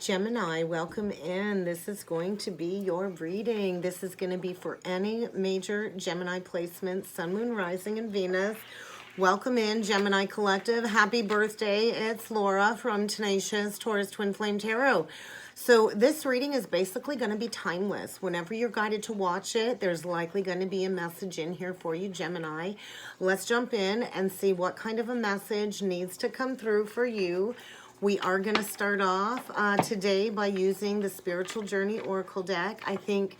Gemini, welcome in. This is going to be your reading. This is going to be for any major Gemini placements, Sun, Moon, Rising, and Venus. Welcome in, Gemini Collective. Happy birthday. It's Laura from Tenacious Taurus Twin Flame Tarot. So this reading is basically going to be timeless. Whenever you're guided to watch it, there's likely going to be a message in here for you, Gemini. Let's jump in and see what kind of a message needs to come through for you. We are going to start off today by using the Spiritual Journey Oracle deck. I think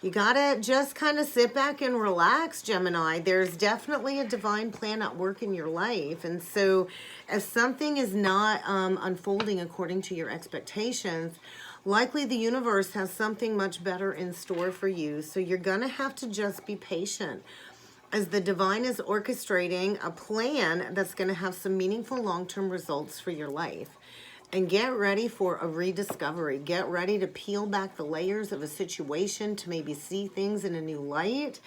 you got to just kind of sit back and relax, Gemini. There's definitely a divine plan at work in your life. And so if something is not unfolding according to your expectations, likely the universe has something much better in store for you. So you're going to have to just be patient, as the divine is orchestrating a plan that's going to have some meaningful long-term results for your life. And get ready for a rediscovery. Get ready to peel back the layers of a situation, to maybe see things in a new light,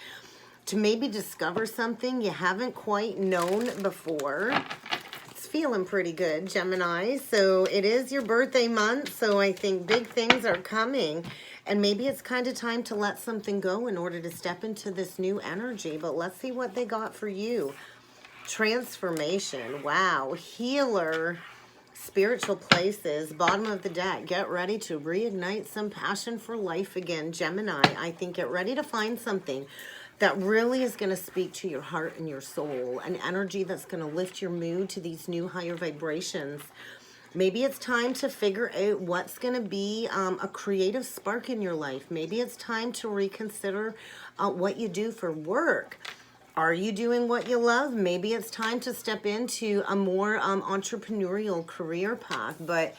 to maybe discover something you haven't quite known before. It's feeling pretty good, Gemini. So it is your birthday month, so I think big things are coming. And maybe it's kind of time to let something go in order to step into this new energy. But let's see what they got for you. Transformation. Wow. Healer. Spiritual places. Bottom of the deck. Get ready to reignite some passion for life again, Gemini. I think get ready to find something that really is going to speak to your heart and your soul. An energy that's going to lift your mood to these new higher vibrations. Maybe it's time to figure out what's going to be a creative spark in your life. Maybe it's time to reconsider what you do for work. Are you doing what you love? Maybe it's time to step into a more entrepreneurial career path. But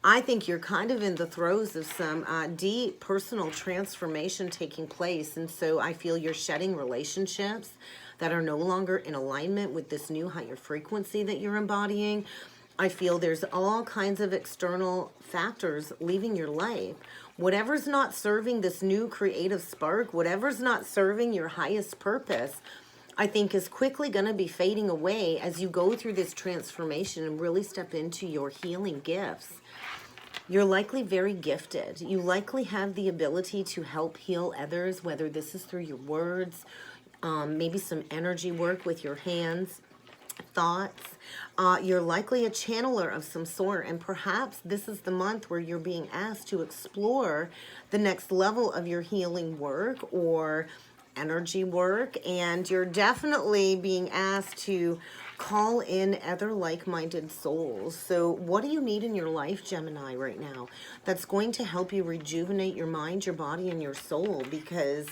I think you're kind of in the throes of some deep personal transformation taking place. And so I feel you're shedding relationships that are no longer in alignment with this new higher frequency that you're embodying. I feel there's all kinds of external factors leaving your life. Whatever's not serving this new creative spark, whatever's not serving your highest purpose, I think is quickly going to be fading away as you go through this transformation and really step into your healing gifts. You're likely very gifted. You likely have the ability to help heal others, whether this is through your words, maybe some energy work with your hands, thoughts. You're likely a channeler of some sort, and perhaps this is the month where you're being asked to explore the next level of your healing work or energy work, and you're definitely being asked to call in other like-minded souls. So what do you need in your life, Gemini, right now that's going to help you rejuvenate your mind, your body, and your soul? Because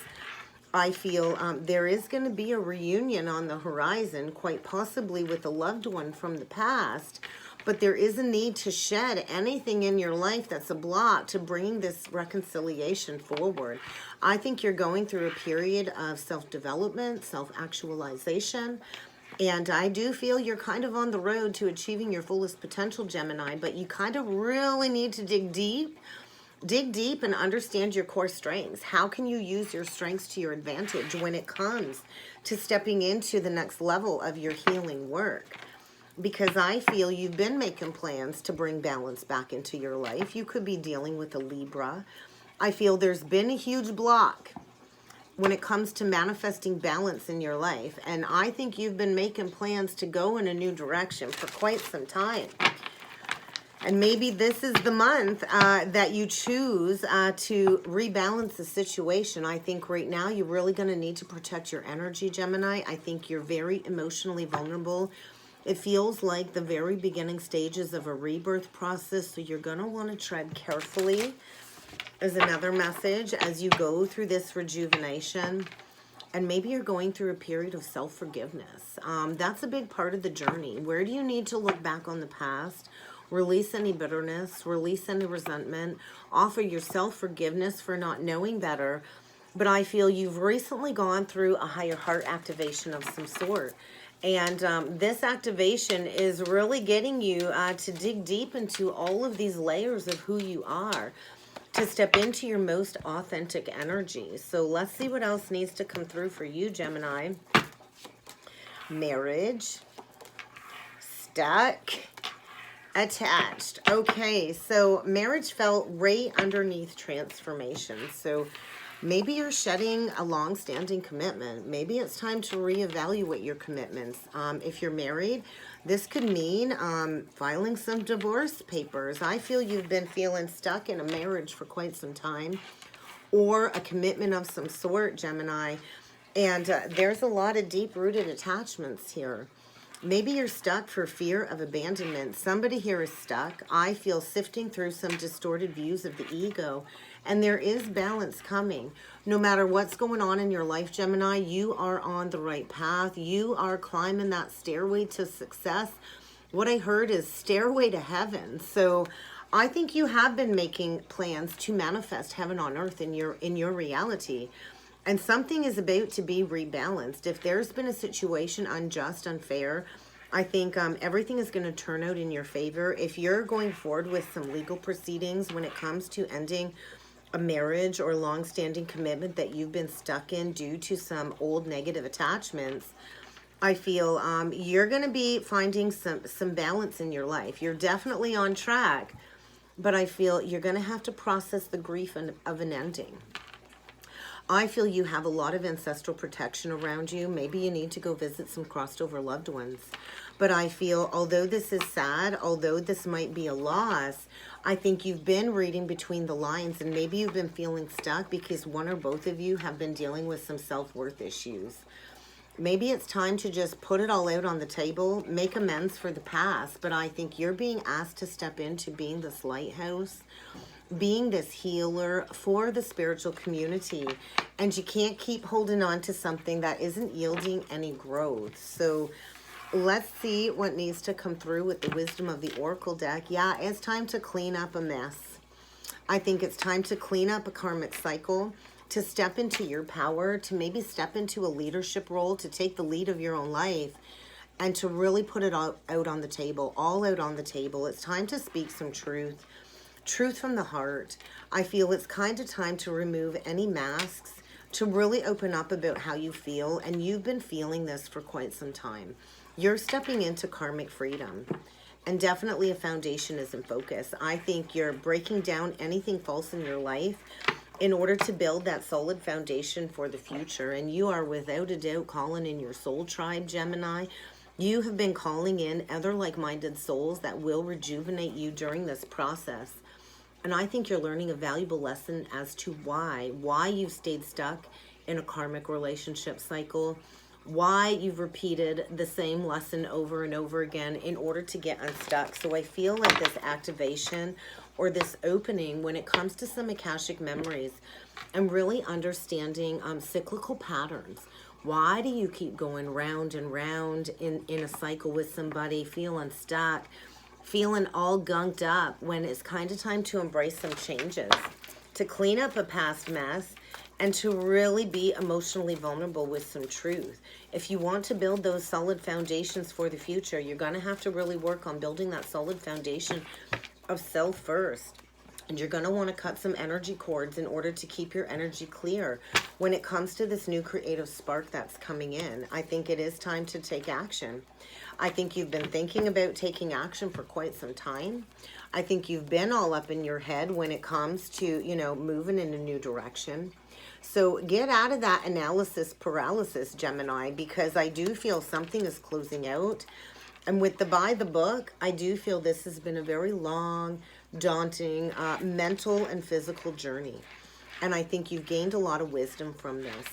I feel there is going to be a reunion on the horizon, quite possibly with a loved one from the past. But there is a need to shed anything in your life that's a block to bringing this reconciliation forward. I think you're going through a period of self-development, self-actualization. And I do feel you're kind of on the road to achieving your fullest potential, Gemini. But you kind of really need to dig deep. Dig deep and understand your core strengths. How can you use your strengths to your advantage when it comes to stepping into the next level of your healing work? Because I feel you've been making plans to bring balance back into your life. You could be dealing with a Libra. I feel there's been a huge block when it comes to manifesting balance in your life. And I think you've been making plans to go in a new direction for quite some time. And maybe this is the month that you choose to rebalance the situation. I think right now you're really going to need to protect your energy, Gemini. I think you're very emotionally vulnerable. It feels like the very beginning stages of a rebirth process, so you're going to want to tread carefully is another message as you go through this rejuvenation. And maybe you're going through a period of self-forgiveness. That's a big part of the journey. Where do you need to look back on the past? Release any bitterness, release any resentment, offer yourself forgiveness for not knowing better. But I feel you've recently gone through a higher heart activation of some sort. And this activation is really getting you to dig deep into all of these layers of who you are, to step into your most authentic energy. So let's see what else needs to come through for you, Gemini. Marriage, stuck, Attached. Okay, so marriage fell right underneath transformation. So maybe you're shedding a long-standing commitment. Maybe it's time to reevaluate your commitments. If you're married, this could mean filing some divorce papers. I feel you've been feeling stuck in a marriage for quite some time, or a commitment of some sort, Gemini. And there's a lot of deep-rooted attachments here. Maybe you're stuck for fear of abandonment. Somebody here is stuck. I feel sifting through some distorted views of the ego. And there is balance coming. No matter what's going on in your life, Gemini, you are on the right path. You are climbing that stairway to success. What I heard is stairway to heaven. So I think you have been making plans to manifest heaven on earth in your reality. And something is about to be rebalanced. If there's been a situation unjust, unfair, I think everything is going to turn out in your favor. If you're going forward with some legal proceedings when it comes to ending a marriage or long-standing commitment that you've been stuck in due to some old negative attachments, I feel you're going to be finding some balance in your life. You're definitely on track, but I feel you're going to have to process the grief of an ending. I feel you have a lot of ancestral protection around you. Maybe you need to go visit some crossed over loved ones. But I feel, although this is sad, although this might be a loss, I think you've been reading between the lines, and maybe you've been feeling stuck because one or both of you have been dealing with some self-worth issues. Maybe it's time to just put it all out on the table, make amends for the past. But I think you're being asked to step into being this lighthouse, being this healer for the spiritual community, and you can't keep holding on to something that isn't yielding any growth. So let's see what needs to come through with the wisdom of the Oracle deck. Yeah, it's time to clean up a mess. I think it's time to clean up a karmic cycle, to step into your power, to maybe step into a leadership role, to take the lead of your own life, and to really put it all out on the table, all out on the table. It's time to speak some truth. Truth from the heart. I feel it's kind of time to remove any masks, to really open up about how you feel. And you've been feeling this for quite some time. You're stepping into karmic freedom. And definitely a foundation is in focus. I think you're breaking down anything false in your life in order to build that solid foundation for the future. And you are without a doubt calling in your soul tribe, Gemini. You have been calling in other like-minded souls that will rejuvenate you during this process. And I think you're learning a valuable lesson as to why you've stayed stuck in a karmic relationship cycle, why you've repeated the same lesson over and over again in order to get unstuck. So I feel like this activation or this opening when it comes to some Akashic memories and really understanding cyclical patterns. Why do you keep going round and round in a cycle with somebody, feeling stuck, feeling all gunked up, when it's kind of time to embrace some changes, to clean up a past mess, and to really be emotionally vulnerable with some truth. If you want to build those solid foundations for the future, you're going to have to really work on building that solid foundation of self first. And you're going to want to cut some energy cords in order to keep your energy clear. When it comes to this new creative spark that's coming in, I think it is time to take action. I think you've been thinking about taking action for quite some time. I think you've been all up in your head when it comes to, moving in a new direction. So get out of that analysis paralysis, Gemini, because I do feel something is closing out. And with the by the book, I do feel this has been a very long, daunting, mental and physical journey. And I think you've gained a lot of wisdom from this.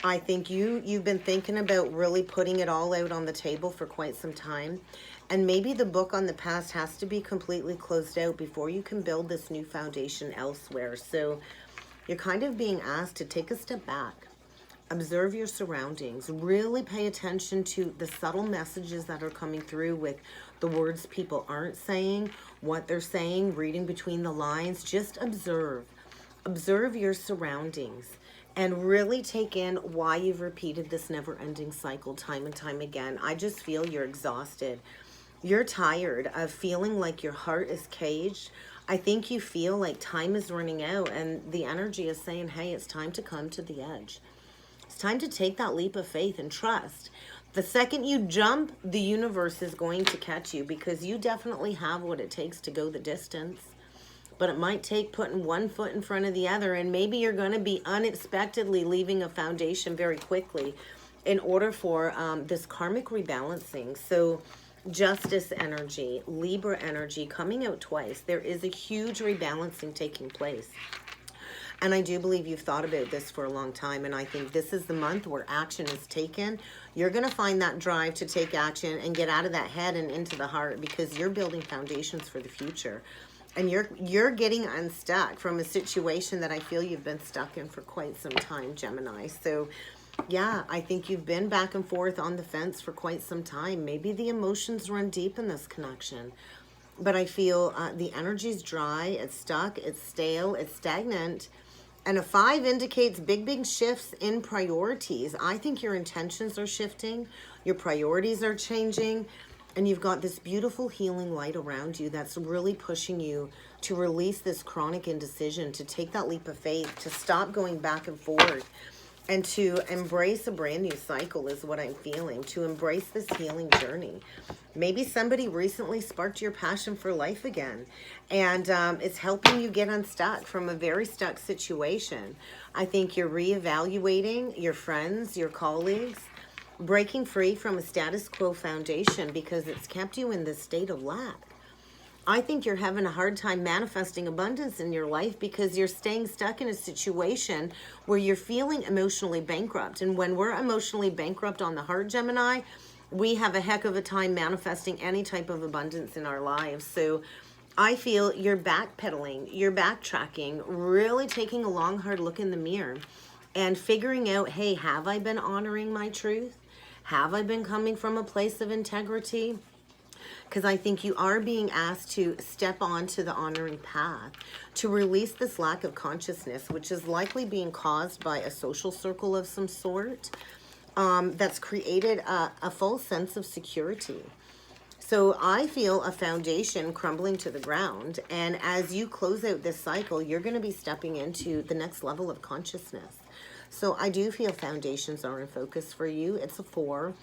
I think you've been thinking about really putting it all out on the table for quite some time. And maybe the book on the past has to be completely closed out before you can build this new foundation elsewhere. So you're kind of being asked to take a step back. Observe your surroundings. Really pay attention to the subtle messages that are coming through with the words people aren't saying, what they're saying, reading between the lines. Just observe. Observe your surroundings and really take in why you've repeated this never-ending cycle time and time again. I just feel you're exhausted. You're tired of feeling like your heart is caged. I think you feel like time is running out and the energy is saying, hey, it's time to come to the edge. It's time to take that leap of faith and trust The second you jump, the universe is going to catch you, because you definitely have what it takes to go the distance. But it might take putting one foot in front of the other, and maybe you're going to be unexpectedly leaving a foundation very quickly in order for this karmic rebalancing. So justice energy, Libra energy coming out twice. There is a huge rebalancing taking place. And I do believe you've thought about this for a long time, and I think this is the month where action is taken. You're going to find that drive to take action and get out of that head and into the heart, because you're building foundations for the future. And you're getting unstuck from a situation that I feel you've been stuck in for quite some time, Gemini. So yeah, I think you've been back and forth on the fence for quite some time. Maybe the emotions run deep in this connection. But I feel the energy's dry, it's stuck, it's stale, it's stagnant. And a 5 indicates big shifts in priorities. I think your intentions are shifting, your priorities are changing, and you've got this beautiful healing light around you that's really pushing you to release this chronic indecision, to take that leap of faith, to stop going back and forth, and to embrace a brand new cycle is what I'm feeling, to embrace this healing journey. Maybe somebody recently sparked your passion for life again, and it's helping you get unstuck from a very stuck situation. I think you're reevaluating your friends, your colleagues, breaking free from a status quo foundation because it's kept you in this state of lack. I think you're having a hard time manifesting abundance in your life because you're staying stuck in a situation where you're feeling emotionally bankrupt. And when we're emotionally bankrupt on the heart, Gemini, we have a heck of a time manifesting any type of abundance in our lives. So I feel you're backpedaling, you're backtracking, really taking a long, hard look in the mirror and figuring out, hey, have I been honoring my truth? Have I been coming from a place of integrity? Because I think you are being asked to step onto the honoring path, to release this lack of consciousness, which is likely being caused by a social circle of some sort that's created a false sense of security. So I feel a foundation crumbling to the ground. And as you close out this cycle, you're going to be stepping into the next level of consciousness. So I do feel foundations are in focus for you. It's a 4.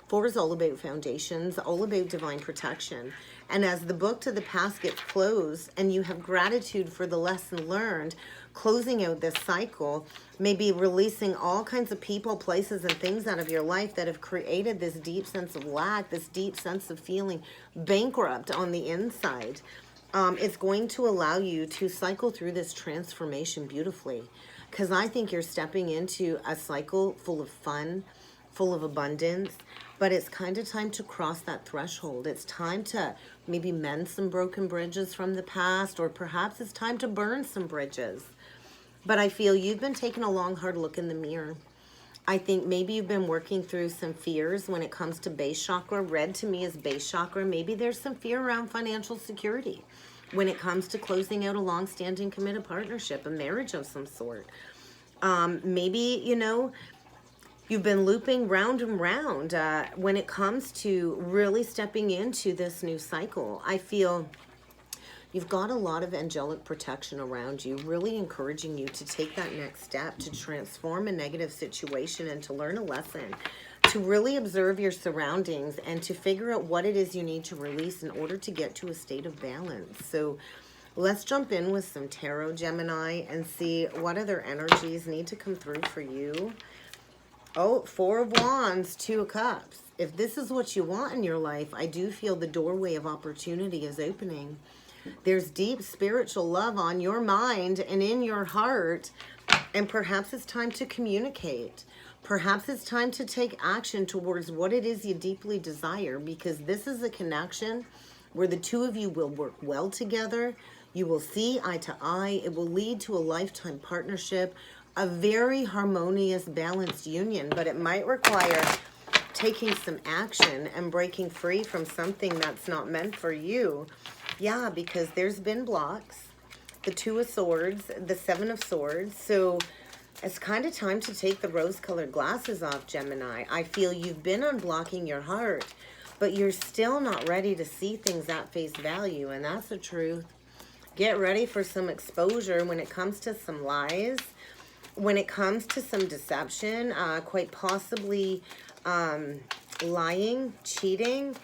4 is all about foundations, all about divine protection. And as the book to the past gets closed and you have gratitude for the lesson learned, closing out this cycle, maybe releasing all kinds of people, places, and things out of your life that have created this deep sense of lack, this deep sense of feeling bankrupt on the inside. It's going to allow you to cycle through this transformation beautifully. Because I think you're stepping into a cycle full of fun, full of abundance, but it's kind of time to cross that threshold. It's time to maybe mend some broken bridges from the past, or perhaps it's time to burn some bridges. But I feel you've been taking a long, hard look in the mirror. I think maybe you've been working through some fears when it comes to base chakra. Red to me is base chakra. Maybe there's some fear around financial security when it comes to closing out a long-standing committed partnership, a marriage of some sort. Maybe, you've been looping round and round when it comes to really stepping into this new cycle. I feel you've got a lot of angelic protection around you, really encouraging you to take that next step, to transform a negative situation and to learn a lesson, to really observe your surroundings and to figure out what it is you need to release in order to get to a state of balance. So let's jump in with some tarot, Gemini, and see what other energies need to come through for you. Oh, 4 of Wands, 2 of Cups. If this is what you want in your life, I do feel the doorway of opportunity is opening. There's deep spiritual love on your mind and in your heart, and perhaps it's time to communicate. Perhaps it's time to take action towards what it is you deeply desire, because this is a connection where the two of you will work well together. You will see eye to eye. It will lead to a lifetime partnership, a very harmonious, balanced union, but it might require taking some action and breaking free from something that's not meant for you. Yeah, because there's been blocks. The 2 of Swords, the 7 of Swords. So it's kind of time to take the rose-colored glasses off, Gemini. I feel you've been unblocking your heart, but you're still not ready to see things at face value, and that's the truth. Get ready for some exposure when it comes to some lies, when it comes to some deception, quite possibly lying, cheating.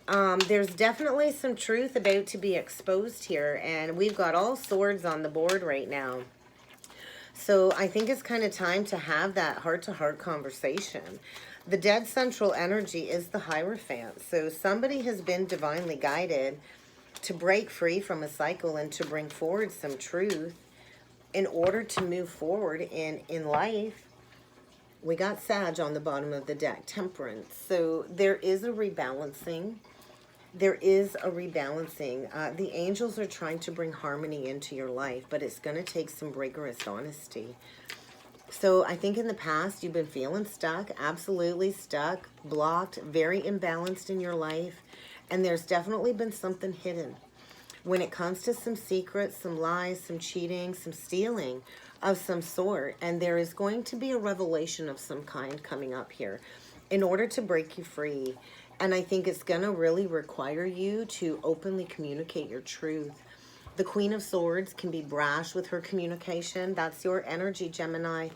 There's definitely some truth about to be exposed here, and we've got all swords on the board right now. So I think it's kind of time to have that heart-to-heart conversation. The dead central energy is the Hierophant. So somebody has been divinely guided to break free from a cycle and to bring forward some truth in order to move forward in life. We got Sag on the bottom of the deck, Temperance. So there is a rebalancing. There is a rebalancing. The angels are trying to bring harmony into your life, but it's going to take some rigorous honesty. So I think in the past you've been feeling stuck, absolutely stuck, blocked, very imbalanced in your life. And there's definitely been something hidden when it comes to some secrets, some lies, some cheating, some stealing of some sort. And there is going to be a revelation of some kind coming up here in order to break you free. And I think it's going to really require you to openly communicate your truth. The Queen of Swords can be brash with her communication. That's your energy, Gemini.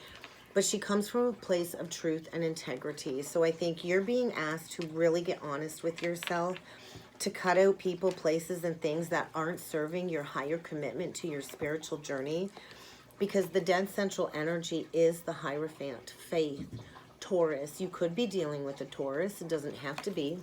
But she comes from a place of truth and integrity. So I think you're being asked to really get honest with yourself, to cut out people, places, and things that aren't serving your higher commitment to your spiritual journey. Because the dead central energy is the Hierophant, faith, Taurus. You could be dealing with a Taurus. It doesn't have to be.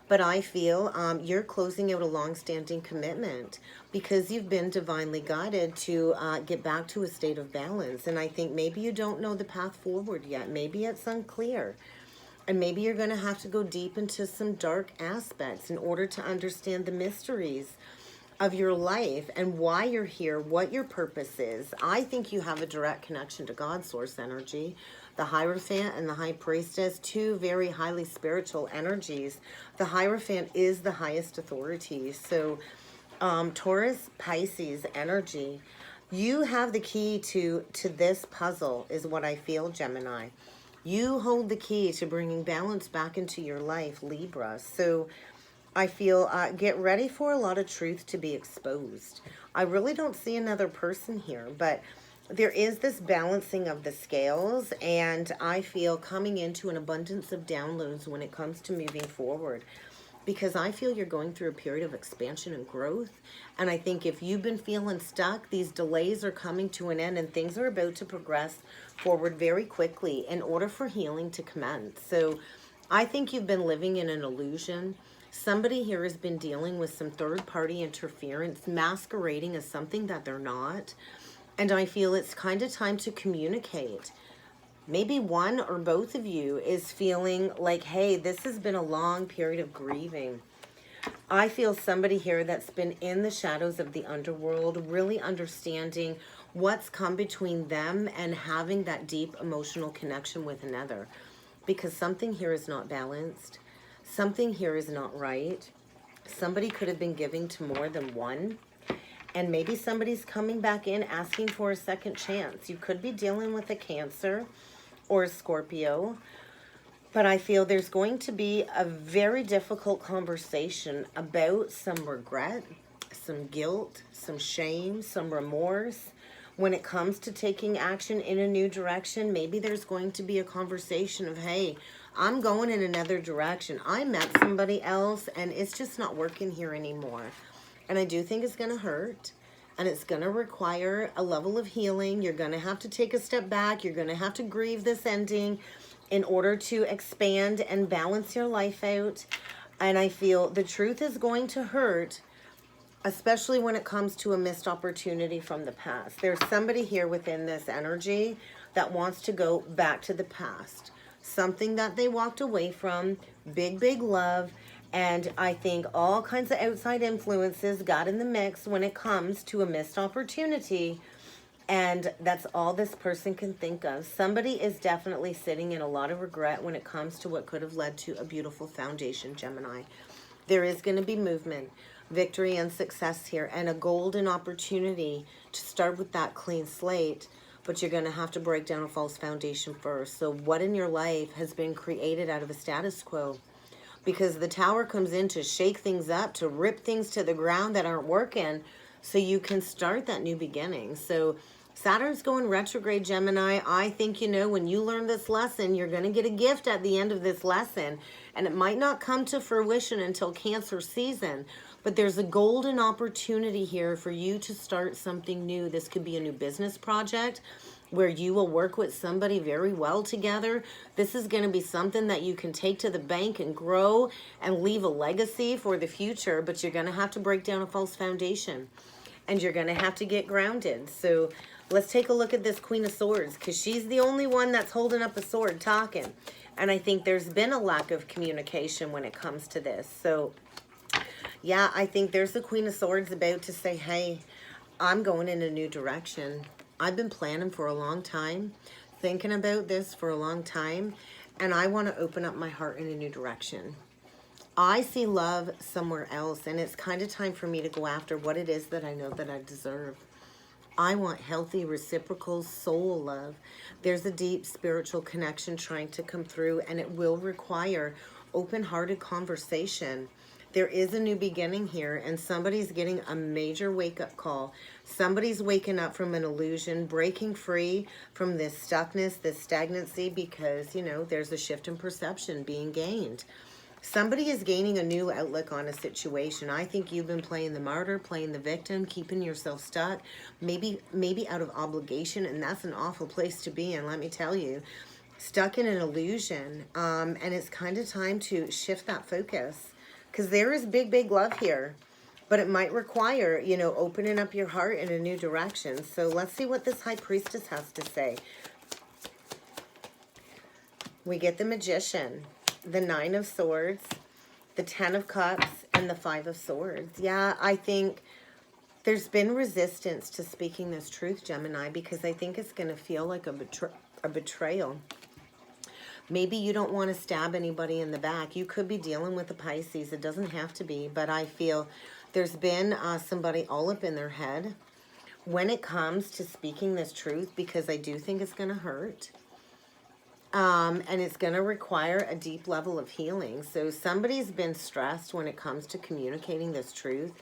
But I feel you're closing out a long-standing commitment because you've been divinely guided to get back to a state of balance. And I think maybe you don't know the path forward yet. Maybe it's unclear. And maybe you're going to have to go deep into some dark aspects in order to understand the mysteries of your life and why you're here, what your purpose is. I think you have a direct connection to God's source energy. The Hierophant and the High Priestess, two very highly spiritual energies. The Hierophant is the highest authority. So Taurus, Pisces energy. You have the key to this puzzle is what I feel, Gemini. You hold the key to bringing balance back into your life, Libra. So I feel get ready for a lot of truth to be exposed. I really don't see another person here, but there is this balancing of the scales, and I feel coming into an abundance of downloads when it comes to moving forward, because I feel you're going through a period of expansion and growth. And I think if you've been feeling stuck, these delays are coming to an end and things are about to progress forward very quickly in order for healing to commence. So I think you've been living in an illusion. Somebody here has been dealing with some third-party interference, masquerading as something that they're not. And I feel it's kind of time to communicate. Maybe one or both of you is feeling like, hey, this has been a long period of grieving. I feel somebody here that's been in the shadows of the underworld, really understanding what's come between them and having that deep emotional connection with another. Because something here is not balanced. Something here is not right. Somebody could have been giving to more than one. And maybe somebody's coming back in asking for a second chance. You could be dealing with a Cancer or a Scorpio. But I feel there's going to be a very difficult conversation about some regret, some guilt, some shame, some remorse. When it comes to taking action in a new direction, maybe there's going to be a conversation of, hey, I'm going in another direction. I met somebody else and it's just not working here anymore. And I do think it's going to hurt, and it's going to require a level of healing. You're going to have to take a step back. You're going to have to grieve this ending in order to expand and balance your life out. And I feel the truth is going to hurt, especially when it comes to a missed opportunity from the past. There's somebody here within this energy that wants to go back to the past. Something that they walked away from, big, big love. And I think all kinds of outside influences got in the mix when it comes to a missed opportunity. And that's all this person can think of. Somebody is definitely sitting in a lot of regret when it comes to what could have led to a beautiful foundation, Gemini. There is going to be movement, victory, and success here, and a golden opportunity to start with that clean slate. But you're going to have to break down a false foundation first. So what in your life has been created out of a status quo? Because the Tower comes in to shake things up, to rip things to the ground that aren't working, so you can start that new beginning. So Saturn's going retrograde, Gemini. I think, you know, when you learn this lesson, you're going to get a gift at the end of this lesson. And it might not come to fruition until Cancer season. But there's a golden opportunity here for you to start something new. This could be a new business project where you will work with somebody very well together. This is going to be something that you can take to the bank and grow and leave a legacy for the future. But you're going to have to break down a false foundation. And you're going to have to get grounded. So let's take a look at this Queen of Swords, because she's the only one that's holding up a sword talking. And I think there's been a lack of communication when it comes to this. So yeah, I think there's the Queen of Swords about to say, hey, I'm going in a new direction. I've been planning for a long time, thinking about this for a long time, and I want to open up my heart in a new direction. I see love somewhere else, and it's kind of time for me to go after what it is that I know that I deserve. I want healthy, reciprocal soul love. There's a deep spiritual connection trying to come through, and it will require open-hearted conversation. There is a new beginning here, and somebody's getting a major wake-up call. Somebody's waking up from an illusion, breaking free from this stuckness, this stagnancy, because, you know, there's a shift in perception being gained. Somebody is gaining a new outlook on a situation. I think you've been playing the martyr, playing the victim, keeping yourself stuck, maybe out of obligation, and that's an awful place to be in, let me tell you. Stuck in an illusion, and it's kind of time to shift that focus, because there is big, big love here, but it might require, you know, opening up your heart in a new direction. So let's see what this High Priestess has to say. We get the Magician, the Nine of Swords, the Ten of Cups, and the Five of Swords. Yeah, I think there's been resistance to speaking this truth, Gemini, because I think it's going to feel like a betrayal. Maybe you don't want to stab anybody in the back. You could be dealing with a Pisces. It doesn't have to be, but I feel there's been somebody all up in their head when it comes to speaking this truth, because I do think it's going to hurt. And it's going to require a deep level of healing. So somebody's been stressed when it comes to communicating this truth.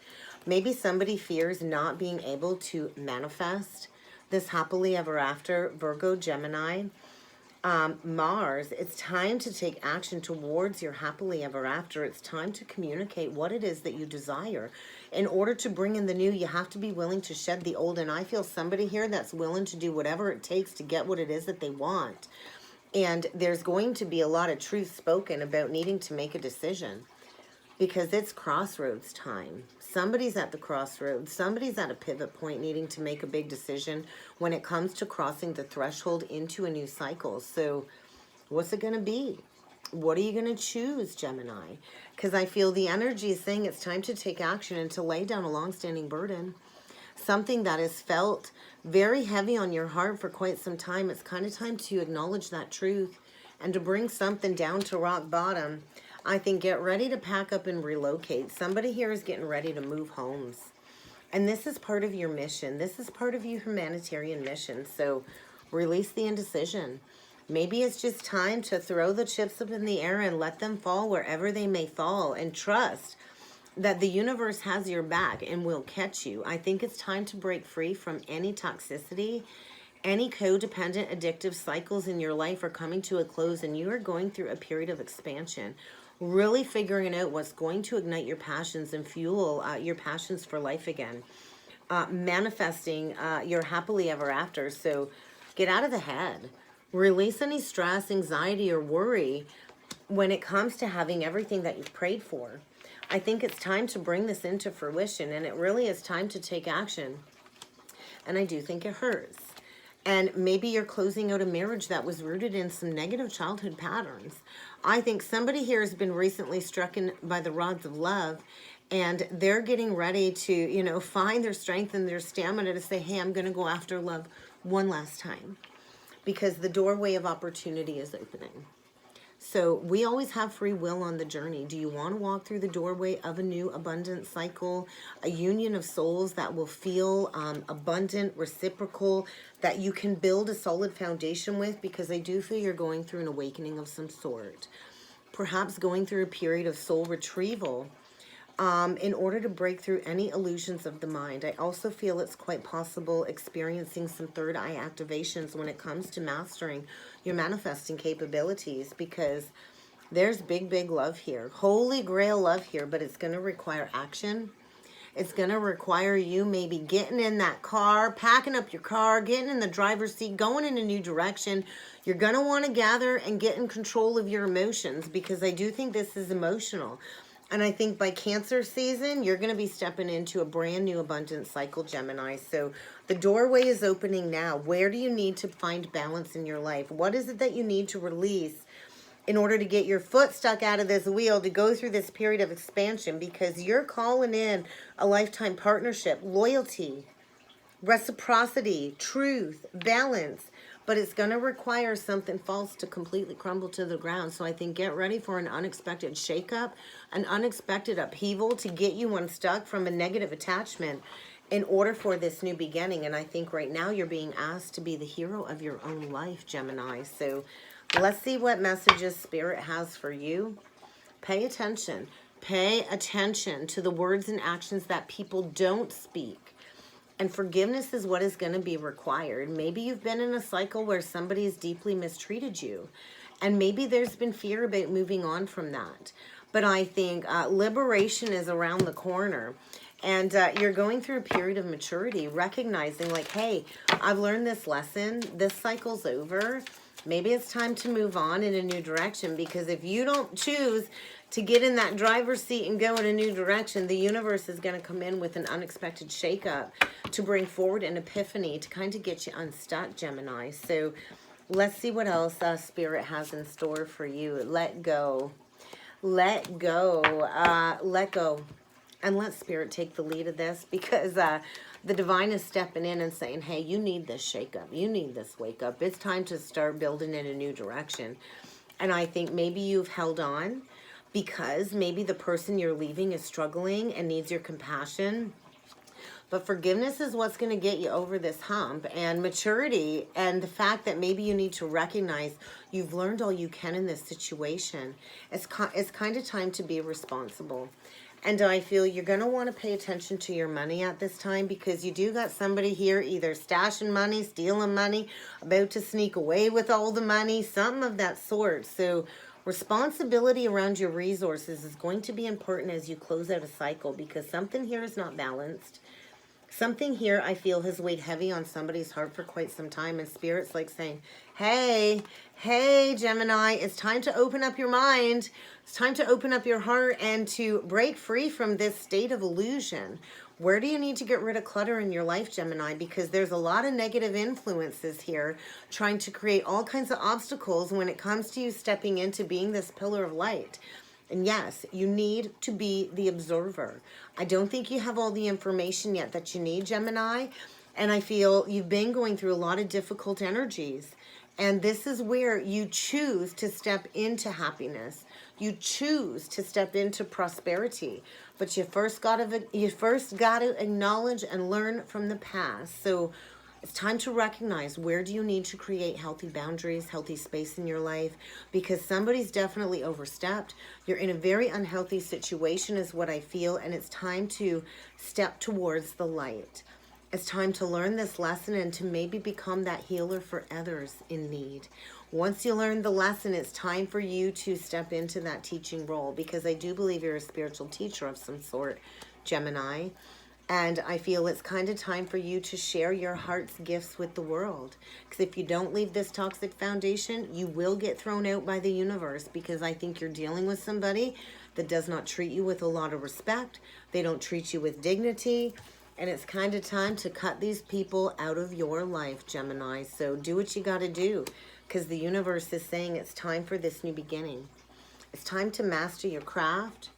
Maybe somebody fears not being able to manifest this happily ever after. Virgo, Gemini, Mars, it's time to take action towards your happily ever after. It's time to communicate what it is that you desire. In order to bring in the new, you have to be willing to shed the old. And I feel somebody here that's willing to do whatever it takes to get what it is that they want. And there's going to be a lot of truth spoken about needing to make a decision, because it's crossroads time. Somebody's at the crossroads. Somebody's at a pivot point needing to make a big decision when it comes to crossing the threshold into a new cycle. So what's it going to be? What are you going to choose, Gemini? Because I feel the energy is saying it's time to take action and to lay down a long-standing burden. Something that has felt very heavy on your heart for quite some time. It's kind of time to acknowledge that truth and to bring something down to rock bottom. I think get ready to pack up and relocate. Somebody here is getting ready to move homes. And this is part of your mission. This is part of your humanitarian mission. So release the indecision. Maybe it's just time to throw the chips up in the air and let them fall wherever they may fall, and trust that the universe has your back and will catch you. I think it's time to break free from any toxicity. Any codependent addictive cycles in your life are coming to a close, and you are going through a period of expansion. Really figuring out what's going to ignite your passions and fuel your passions for life again. Manifesting your happily ever after. So get out of the head. Release any stress, anxiety, or worry when it comes to having everything that you've prayed for. I think it's time to bring this into fruition, and it really is time to take action. And I do think it hurts. And maybe you're closing out a marriage that was rooted in some negative childhood patterns. I think somebody here has been recently struck by the rods of love, and they're getting ready to, you know, find their strength and their stamina to say, hey, I'm going to go after love one last time, because the doorway of opportunity is opening. So we always have free will on the journey. Do you want to walk through the doorway of a new abundant cycle, a union of souls that will feel abundant, reciprocal, that you can build a solid foundation with? Because I do feel you're going through an awakening of some sort. Perhaps going through a period of soul retrieval. in order to break through any illusions of the mind. I also feel it's quite possible experiencing some third eye activations when it comes to mastering your manifesting capabilities, because there's big, big love here. Holy grail love here, but it's going to require action. It's going to require you maybe getting in that car, packing up your car, getting in the driver's seat, going in a new direction. You're going to want to gather and get in control of your emotions, because I do think this is emotional. And I think by Cancer season, you're going to be stepping into a brand new abundant cycle, Gemini. So the doorway is opening now. Where do you need to find balance in your life? What is it that you need to release in order to get your foot stuck out of this wheel to go through this period of expansion? Because you're calling in a lifetime partnership, loyalty, reciprocity, truth, balance. But it's going to require something false to completely crumble to the ground. So I think get ready for an unexpected shakeup, an unexpected upheaval to get you unstuck from a negative attachment in order for this new beginning. And I think right now you're being asked to be the hero of your own life, Gemini. So let's see what messages Spirit has for you. Pay attention. Pay attention to the words and actions that people don't speak. And forgiveness is what is going to be required. Maybe you've been in a cycle where somebody's deeply mistreated you. And maybe there's been fear about moving on from that. But I think liberation is around the corner. And you're going through a period of maturity, recognizing like, hey, I've learned this lesson. This cycle's over. Maybe it's time to move on in a new direction, because if you don't choose to get in that driver's seat and go in a new direction, the universe is going to come in with an unexpected shakeup to bring forward an epiphany to kind of get you unstuck, Gemini. So let's see what else Spirit has in store for you. Let go. Let go. Let go. And let Spirit take the lead of this, because the divine is stepping in and saying, hey, you need this shakeup. You need this wake up. It's time to start building in a new direction. And I think maybe you've held on because maybe the person you're leaving is struggling and needs your compassion. But forgiveness is what's going to get you over this hump, and maturity, and the fact that maybe you need to recognize you've learned all you can in this situation. It's kind of time to be responsible. And I feel you're going to want to pay attention to your money at this time, because you do got somebody here either stashing money, stealing money, about to sneak away with all the money, something of that sort. So responsibility around your resources is going to be important as you close out a cycle, because something here is not balanced. Something here I feel has weighed heavy on somebody's heart for quite some time, and Spirit's like saying, hey, Gemini, it's time to open up your mind. It's time to open up your heart and to break free from this state of illusion. Where do you need to get rid of clutter in your life, Gemini? Because there's a lot of negative influences here trying to create all kinds of obstacles when it comes to you stepping into being this pillar of light. And yes, you need to be the observer. I don't think you have all the information yet that you need, Gemini. And I feel you've been going through a lot of difficult energies. And this is where you choose to step into happiness. You choose to step into prosperity. But you first got to acknowledge and learn from the past. So it's time to recognize, where do you need to create healthy boundaries, healthy space in your life? Because somebody's definitely overstepped. You're in a very unhealthy situation is what I feel, and it's time to step towards the light. It's time to learn this lesson and to maybe become that healer for others in need. Once you learn the lesson, it's time for you to step into that teaching role, because I do believe you're a spiritual teacher of some sort, Gemini. And I feel it's kind of time for you to share your heart's gifts with the world. Because if you don't leave this toxic foundation, you will get thrown out by the universe. Because I think you're dealing with somebody that does not treat you with a lot of respect. They don't treat you with dignity. And it's kind of time to cut these people out of your life, Gemini. So do what you got to do. Because the universe is saying it's time for this new beginning. It's time to master your craft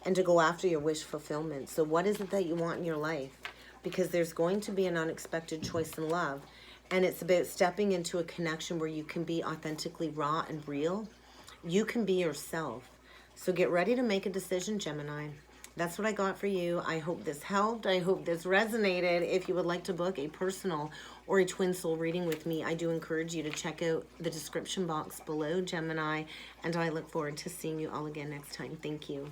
and to go after your wish fulfillment. So what is it that you want in your life? Because there's going to be an unexpected choice in love. And it's about stepping into a connection where you can be authentically raw and real. You can be yourself. So get ready to make a decision, Gemini. That's what I got for you. I hope this helped. I hope this resonated. If you would like to book a personal or a twin soul reading with me, I do encourage you to check out the description box below, Gemini. And I look forward to seeing you all again next time. Thank you.